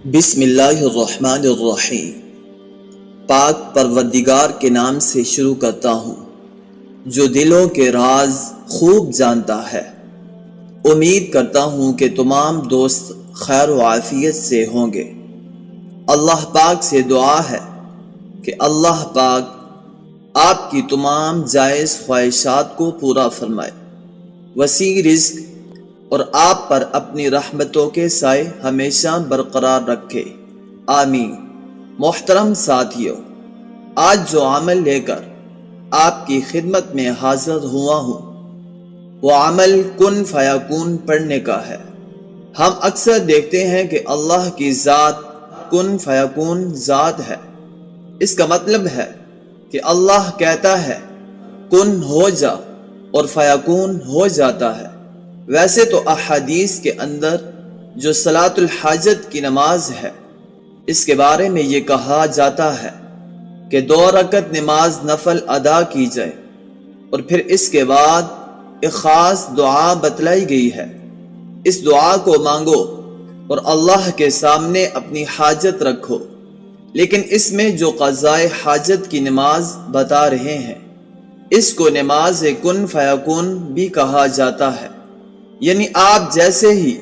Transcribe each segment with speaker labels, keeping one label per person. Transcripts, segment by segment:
Speaker 1: بسم اللہ الرحمن الرحیم۔ پاک پروردگار کے نام سے شروع کرتا ہوں جو دلوں کے راز خوب جانتا ہے۔ امید کرتا ہوں کہ تمام دوست خیر و عافیت سے ہوں گے۔ اللہ پاک سے دعا ہے کہ اللہ پاک آپ کی تمام جائز خواہشات کو پورا فرمائے، وسیع رزق اور آپ پر اپنی رحمتوں کے سائے ہمیشہ برقرار رکھے، آمین۔ محترم ساتھیو، آج جو عمل لے کر آپ کی خدمت میں حاضر ہوا ہوں وہ عمل کن فیکون پڑھنے کا ہے۔ ہم اکثر دیکھتے ہیں کہ اللہ کی ذات کن فیکون ذات ہے۔ اس کا مطلب ہے کہ اللہ کہتا ہے کن ہو جا اور فیکون ہو جاتا ہے۔ ویسے تو احادیث کے اندر جو صلاۃ الحاجت کی نماز ہے اس کے بارے میں یہ کہا جاتا ہے کہ 2 رکعت نماز نفل ادا کی جائے اور پھر اس کے بعد ایک خاص دعا بتلائی گئی ہے۔ اس دعا کو مانگو اور اللہ کے سامنے اپنی حاجت رکھو، لیکن اس میں جو قضائے حاجت کی نماز بتا رہے ہیں اس کو نماز کن فیکون بھی کہا جاتا ہے، یعنی آپ جیسے ہی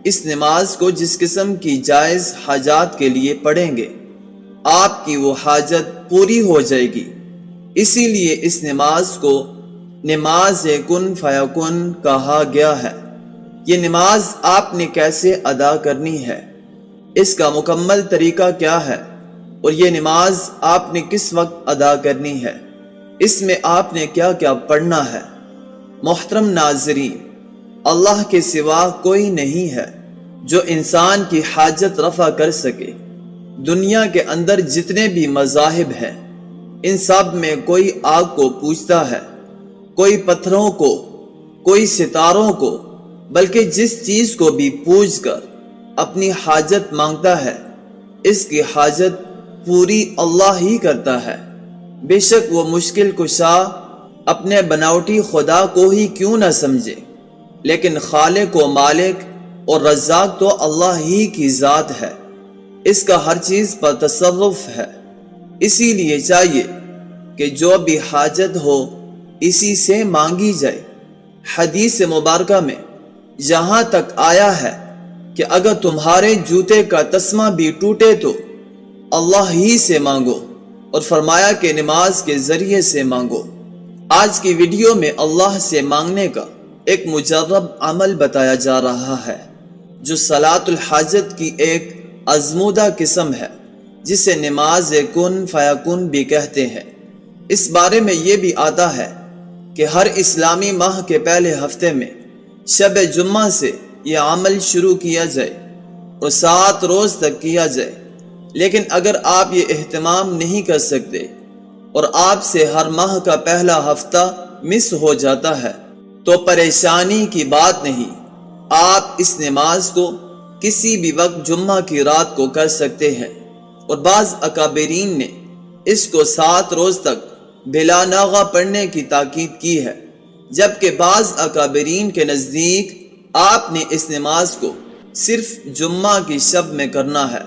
Speaker 1: اس نماز کو جس قسم کی جائز حاجات کے لیے پڑھیں گے آپ کی وہ حاجت پوری ہو جائے گی۔ اسی لیے اس نماز کو نماز کن فیکون کہا گیا ہے۔ یہ نماز آپ نے کیسے ادا کرنی ہے، اس کا مکمل طریقہ کیا ہے، اور یہ نماز آپ نے کس وقت ادا کرنی ہے، اس میں آپ نے کیا کیا پڑھنا ہے۔ محترم ناظرین، اللہ کے سوا کوئی نہیں ہے جو انسان کی حاجت رفع کر سکے۔ دنیا کے اندر جتنے بھی مذاہب ہیں ان سب میں کوئی آگ کو پوجتا ہے، کوئی پتھروں کو، کوئی ستاروں کو، بلکہ جس چیز کو بھی پوج کر اپنی حاجت مانگتا ہے اس کی حاجت پوری اللہ ہی کرتا ہے۔ بے شک وہ مشکل کشا اپنے بناوٹی خدا کو ہی کیوں نہ سمجھے، لیکن خالق و مالک اور رزاق تو اللہ ہی کی ذات ہے، اس کا ہر چیز پر تصرف ہے۔ اسی لیے چاہیے کہ جو بھی حاجت ہو اسی سے مانگی جائے۔ حدیث مبارکہ میں یہاں تک آیا ہے کہ اگر تمہارے جوتے کا تسمہ بھی ٹوٹے تو اللہ ہی سے مانگو، اور فرمایا کہ نماز کے ذریعے سے مانگو۔ آج کی ویڈیو میں اللہ سے مانگنے کا ایک مجرب عمل بتایا جا رہا ہے جو صلاۃ الحاجت کی ایک آزمودہ قسم ہے جسے نماز کن فیکون بھی کہتے ہیں۔ اس بارے میں یہ بھی آتا ہے کہ ہر اسلامی ماہ کے پہلے ہفتے میں شب جمعہ سے یہ عمل شروع کیا جائے اور 7 روز تک کیا جائے، لیکن اگر آپ یہ اہتمام نہیں کر سکتے اور آپ سے ہر ماہ کا پہلا ہفتہ مس ہو جاتا ہے تو پریشانی کی بات نہیں، آپ اس نماز کو کسی بھی وقت جمعہ کی رات کو کر سکتے ہیں، اور بعض اکابرین نے اس کو 7 روز تک بلا ناغہ پڑھنے کی تاکید کی ہے، جبکہ بعض اکابرین کے نزدیک آپ نے اس نماز کو صرف جمعہ کی شب میں کرنا ہے،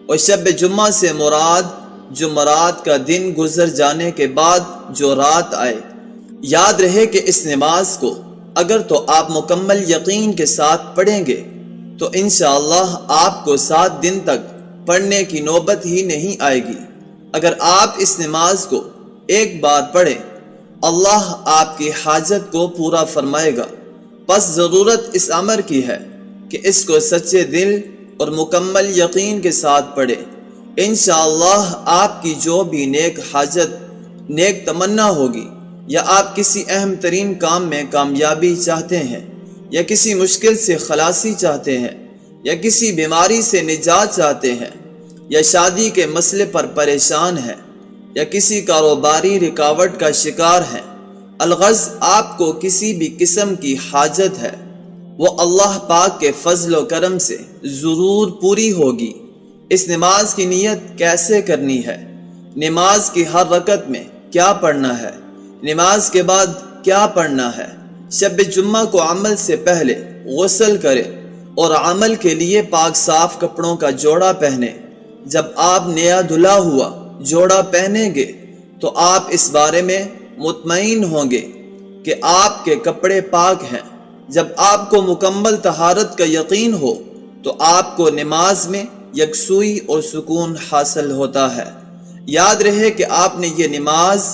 Speaker 1: اور شب جمعہ سے مراد جمعرات کا دن گزر جانے کے بعد جو رات آئے۔ یاد رہے کہ اس نماز کو اگر تو آپ مکمل یقین کے ساتھ پڑھیں گے تو انشاءاللہ آپ کو 7 دن تک پڑھنے کی نوبت ہی نہیں آئے گی۔ اگر آپ اس نماز کو ایک بار پڑھیں اللہ آپ کی حاجت کو پورا فرمائے گا۔ پس ضرورت اس امر کی ہے کہ اس کو سچے دل اور مکمل یقین کے ساتھ پڑھیں۔ انشاءاللہ آپ کی جو بھی نیک حاجت، نیک تمنا ہوگی، یا آپ کسی اہم ترین کام میں کامیابی چاہتے ہیں، یا کسی مشکل سے خلاصی چاہتے ہیں، یا کسی بیماری سے نجات چاہتے ہیں، یا شادی کے مسئلے پر پریشان ہیں، یا کسی کاروباری رکاوٹ کا شکار ہیں، الغرض آپ کو کسی بھی قسم کی حاجت ہے، وہ اللہ پاک کے فضل و کرم سے ضرور پوری ہوگی۔ اس نماز کی نیت کیسے کرنی ہے، نماز کی ہر رکعت میں کیا پڑھنا ہے، نماز کے بعد کیا پڑھنا ہے۔ شب جمعہ کو عمل سے پہلے غسل کرے اور عمل کے لیے پاک صاف کپڑوں کا جوڑا پہنے۔ جب آپ نیا دھلا ہوا جوڑا پہنیں گے تو آپ اس بارے میں مطمئن ہوں گے کہ آپ کے کپڑے پاک ہیں۔ جب آپ کو مکمل طہارت کا یقین ہو تو آپ کو نماز میں یکسوئی اور سکون حاصل ہوتا ہے۔ یاد رہے کہ آپ نے یہ نماز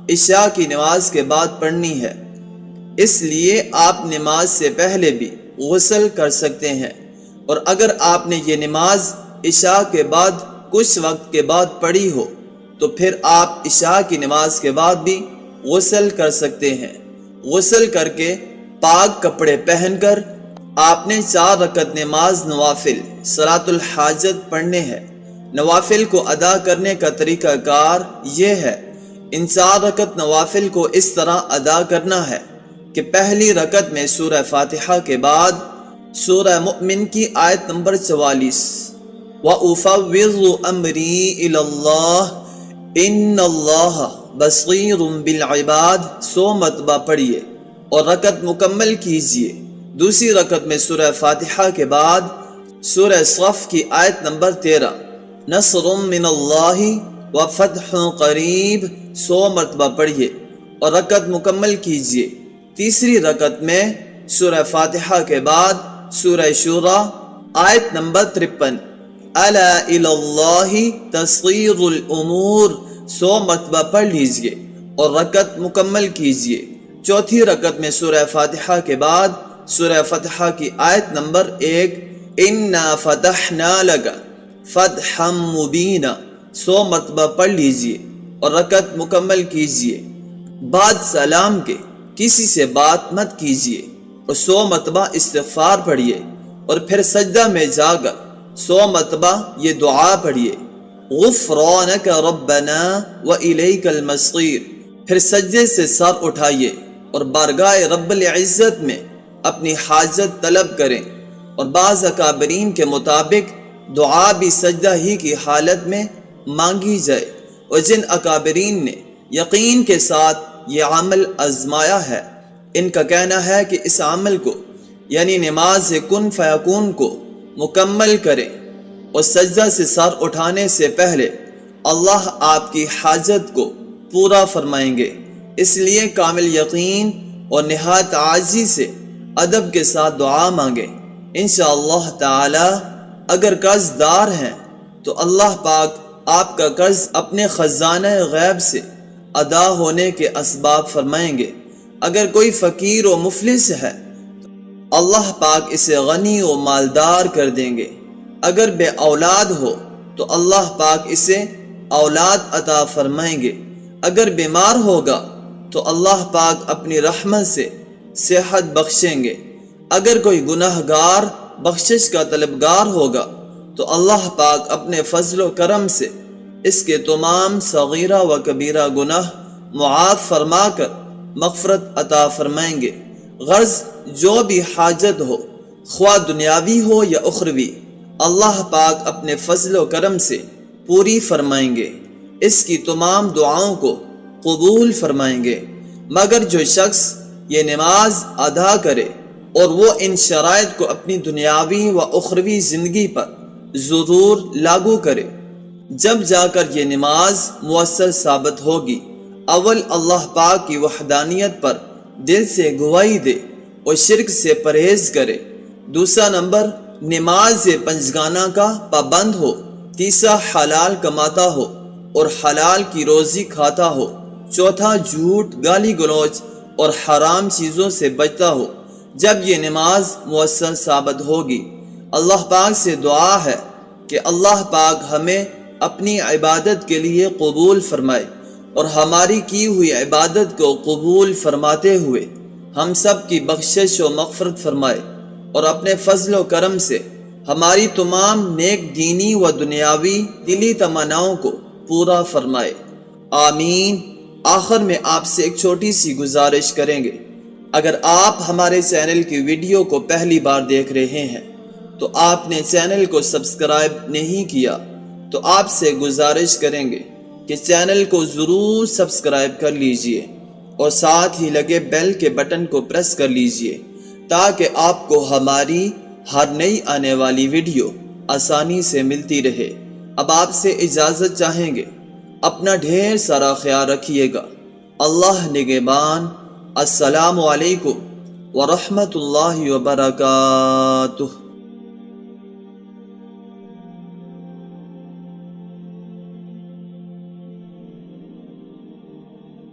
Speaker 1: عشاء کی نماز کے بعد پڑھنی ہے، اس لیے آپ نماز سے پہلے بھی غسل کر سکتے ہیں، اور اگر آپ نے یہ نماز عشاء کے بعد کچھ وقت کے بعد پڑھی ہو تو پھر آپ عشاء کی نماز کے بعد بھی غسل کر سکتے ہیں۔ غسل کر کے پاک کپڑے پہن کر آپ نے 4 رکعت نماز نوافل صلاۃ الحاجت پڑھنے ہیں۔ نوافل کو ادا کرنے کا طریقہ کار یہ ہے، ان 4 رکعت نوافل کو اس طرح ادا کرنا ہے کہ پہلی رکعت میں سورہ فاتحہ کے بعد سورہ مؤمن کی آیت نمبر 44 وَأُفَوِّضُ أَمْرِي إِلَى اللَّهِ إِنَّ اللَّهَ بَصِيرٌ بِالْعِبَادِ 100 مرتبہ پڑھیے اور رکعت مکمل کیجیے۔ دوسری رکعت میں سورہ فاتحہ کے بعد سورہ صف کی آیت نمبر 13 نصر من اللہ وفتح قریب 100 مرتبہ پڑھیے اور رکعت مکمل کیجیے۔ تیسری رکعت میں سورہ فاتحہ کے بعد سورہ شورى آیت نمبر 53 الا الی اللہ تصغیر الامور 100 مرتبہ پڑھ لیجیے اور رکعت مکمل کیجیے۔ چوتھی رکعت میں سورہ فاتحہ کے بعد سورہ فتحہ کی آیت نمبر 1 انا فتحنا لک فتحا مبینا 100 مرتبہ پڑھ لیجیے اور رکعت مکمل کیجیے۔ بعد سلام کے کسی سے بات مت کیجیے اور 100 مرتبہ استغفار پڑھیے، اور پھر سجدہ میں جا کر 100 مرتبہ یہ دعا پڑھیے غفرانک ربنا وإلیک المصیر۔ پھر سجدے سے سر اٹھائیے اور بارگاہ رب العزت میں اپنی حاجت طلب کریں، اور بعض اکابرین کے مطابق دعا بھی سجدہ ہی کی حالت میں مانگی جائے، اور جن اکابرین نے یقین کے ساتھ یہ عمل آزمایا ہے ان کا کہنا ہے کہ اس عمل کو یعنی نماز کن فیکون کو مکمل کریں اور سجدہ سے سر اٹھانے سے پہلے اللہ آپ کی حاجت کو پورا فرمائیں گے۔ اس لیے کامل یقین اور نہایت عاجزی سے ادب کے ساتھ دعا مانگیں۔ انشاءاللہ تعالی اگر قرض دار ہیں تو اللہ پاک آپ کا قرض اپنے خزانہ غیب سے ادا ہونے کے اسباب فرمائیں گے۔ اگر کوئی فقیر و مفلس ہے تو اللہ پاک اسے غنی و مالدار کر دیں گے۔ اگر بے اولاد ہو تو اللہ پاک اسے اولاد عطا فرمائیں گے۔ اگر بیمار ہوگا تو اللہ پاک اپنی رحمت سے صحت بخشیں گے۔ اگر کوئی گناہ گار بخشش کا طلبگار ہوگا تو اللہ پاک اپنے فضل و کرم سے اس کے تمام صغیرہ و کبیرہ گناہ معاف فرما کر مغفرت عطا فرمائیں گے۔ غرض جو بھی حاجت ہو خواہ دنیاوی ہو یا اخروی اللہ پاک اپنے فضل و کرم سے پوری فرمائیں گے، اس کی تمام دعاؤں کو قبول فرمائیں گے۔ مگر جو شخص یہ نماز ادا کرے اور وہ ان شرائط کو اپنی دنیاوی و اخروی زندگی پر ضرور لاگو کرے، جب جا کر یہ نماز مؤثر ثابت ہوگی۔ اول اللہ پاک کی وحدانیت پر دل سے گواہی دے اور شرک سے پرہیز کرے۔ دوسرا نمبر نماز پنجگانہ کا پابند ہو۔ تیسرا حلال کماتا ہو اور حلال کی روزی کھاتا ہو۔ چوتھا جھوٹ، گالی گلوچ اور حرام چیزوں سے بچتا ہو۔ جب یہ نماز مؤثر ثابت ہوگی اللہ پاک سے دعا ہے کہ اللہ پاک ہمیں اپنی عبادت کے لیے قبول فرمائے اور ہماری کی ہوئی عبادت کو قبول فرماتے ہوئے ہم سب کی بخشش و مغفرت فرمائے، اور اپنے فضل و کرم سے ہماری تمام نیک دینی و دنیاوی دلی تمناؤں کو پورا فرمائے، آمین۔ آخر میں آپ سے ایک چھوٹی سی گزارش کریں گے، اگر آپ ہمارے چینل کی ویڈیو کو پہلی بار دیکھ رہے ہیں تو آپ نے چینل کو سبسکرائب نہیں کیا تو آپ سے گزارش کریں گے کہ چینل کو ضرور سبسکرائب کر لیجئے اور ساتھ ہی لگے بیل کے بٹن کو پریس کر لیجئے تاکہ آپ کو ہماری ہر نئی آنے والی ویڈیو آسانی سے ملتی رہے۔ اب آپ سے اجازت چاہیں گے، اپنا ڈھیر سارا خیال رکھیے گا۔ اللہ نگہبان۔ السلام علیکم ورحمۃ اللہ وبرکاتہ۔